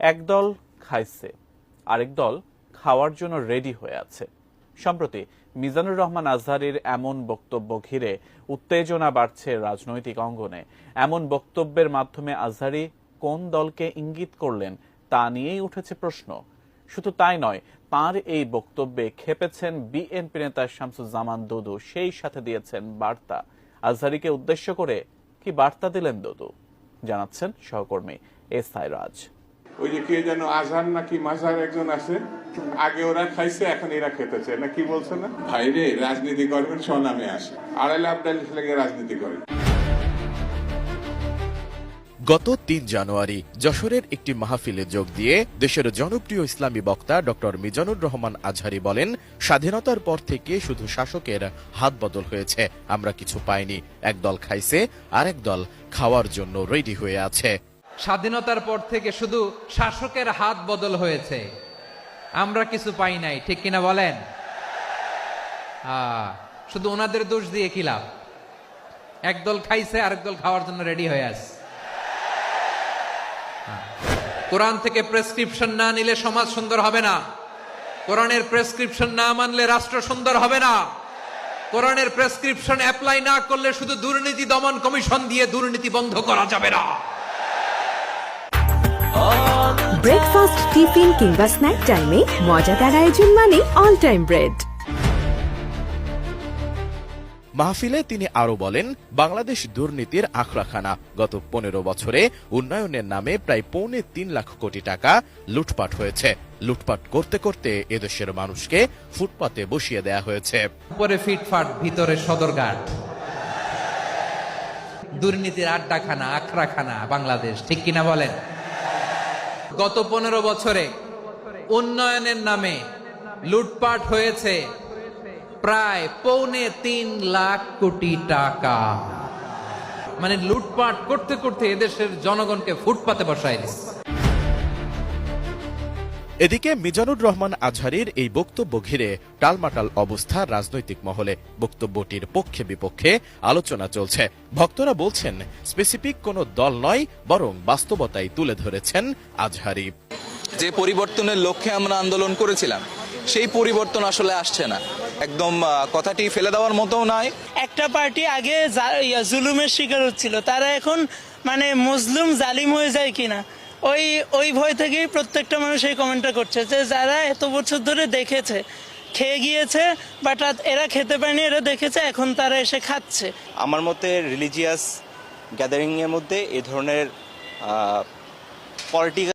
একদল খাইছে, আরেক দল খাওয়ার জন্য রেডি হয়ে আছে। সম্প্রতি মিজানুর রহমান আজহারীর এমন বক্তব্য ঘিরে উত্তেজনা বাড়ছে রাজনৈতিক অঙ্গনে। এমন বক্তব্যের মাধ্যমে আজহারী কোন দলকে ইঙ্গিত করলেন তা নিয়েই উঠেছে প্রশ্ন। শুধু তাই নয়, তাঁর এই বক্তব্যে খেপেছেন বিএনপি নেতা শামসুজ্জামান দুদু, সেই সাথে দিয়েছেন বার্তা। আজহারীকে উদ্দেশ্য করে কি বার্তা দিলেন দুদু, জানাচ্ছেন সহকর্মী এসআই রাজ। ওই যে কে যেন আজহার নাকি মাঝহার একজন আছে, আগে ওরা খাইছে এখন এরা খেতেছে না, কি বলছে না? ভাইরে, রাজনীতি করবেন স্বনামে আসে, আড়াইলে আবদালি লেগে রাজনীতি করেন। গত ৩ জানুয়ারি যশোরের একটি মাহফিলে যোগ দিয়ে দেশের জনপ্রিয় ইসলামী বক্তা ডক্টর মিজানুর রহমান আজহারী বলেন, স্বাধীনতার পর থেকে শুধু শাসকের হাত বদল হয়েছে, আমরা কিছু পাইনি। একদল খাইছে, আরেক দল খাওয়ার জন্য রেডি হয়ে আছে। স্বাধীনতার পর থেকে শুধু শাসকের হাত বদল হয়েছে, আমরা কিছু পাই নাই, ঠিক কিনা বলেন? শুধু ওনাদের দোষ দিয়ে কি লাভ? একদল খাইছে, আরেক দল খাওয়ার জন্য রেডি হয়ে আছে। কোরআন থেকে প্রেসক্রিপশন না নিলে সমাজ সুন্দর হবে না। কোরআনের প্রেসক্রিপশন না মানলে রাষ্ট্র সুন্দর হবে না। কোরআনের প্রেসক্রিপশন অ্যাপ্লাই না করলে শুধু দুর্নীতি দমন কমিশন দিয়ে দুর্নীতি বন্ধ করা যাবে না। ব্রেকফাস্ট, টিফিন কিংবা স্ন্যাক টাইমে মজাদার আয়োজন মানে অল টাইম ব্রেড। মাহফিলে তিনি আরো বলেন, বাংলাদেশ দুর্নীতির আখড়াখানা। গত ১৫ বছরে উন্নয়নের নামে প্রায় ৩.৫ লাখ কোটি টাকা লুটপাট হয়েছে। লুটপাট করতে করতে এদেশের মানুষকে ফুটপাতে বসিয়ে দেয়া হয়েছে। উপরে ফিটফাট, ভিতরে সদরঘাট, দুর্নীতির আড্ডাখানা, আখড়াখানা বাংলাদেশ, ঠিক কিনা বলেন? গত ১৫ বছরে উন্নয়নের নামে লুটপাট হয়েছে প্রায় ৩.৫ লাখ কোটি টাকা। মানে লুটপাট করতে করতে এদেশের জনগণকে ফুটপাতে বসায় দিচ্ছে। এদিকে মিজানুর রহমান আজহারীর এই বক্তব্য ঘিরে টালমাটাল অবস্থা রাজনৈতিক মহলে। বক্তব্যটির পক্ষে বিপক্ষে আলোচনা চলছে। ভক্তরা বলছেন, স্পেসিফিক কোনো দল নয়, বরং বাস্তবতাই তুলে ধরেছেন আজহারী। যে পরিবর্তনের লক্ষ্যে আমরা আন্দোলন করেছিলাম, সেই পরিবর্তন আসলে আসছে না। একদম কথাটি ফেলে দেওয়ার মতো নয়। একটা পার্টি আগে জুলুমের শিকার হচ্ছিল, তারা এখন মানে মজলুম জালিম হয়ে যায় কিনা ওই ভয় থেকেই প্রত্যেকটা মানুষ এই কমেন্টটা করছে যে যারা এত বছর ধরে দেখেছে, খেয়ে গিয়েছে, বাট এরা খেতে পায়নি, এরা দেখেছে, এখন তারা এসে খাচ্ছে। আমার মতে রিলিজিয়াস গ্যাদারিং এর মধ্যে এ ধরনের পলিটিক্যাল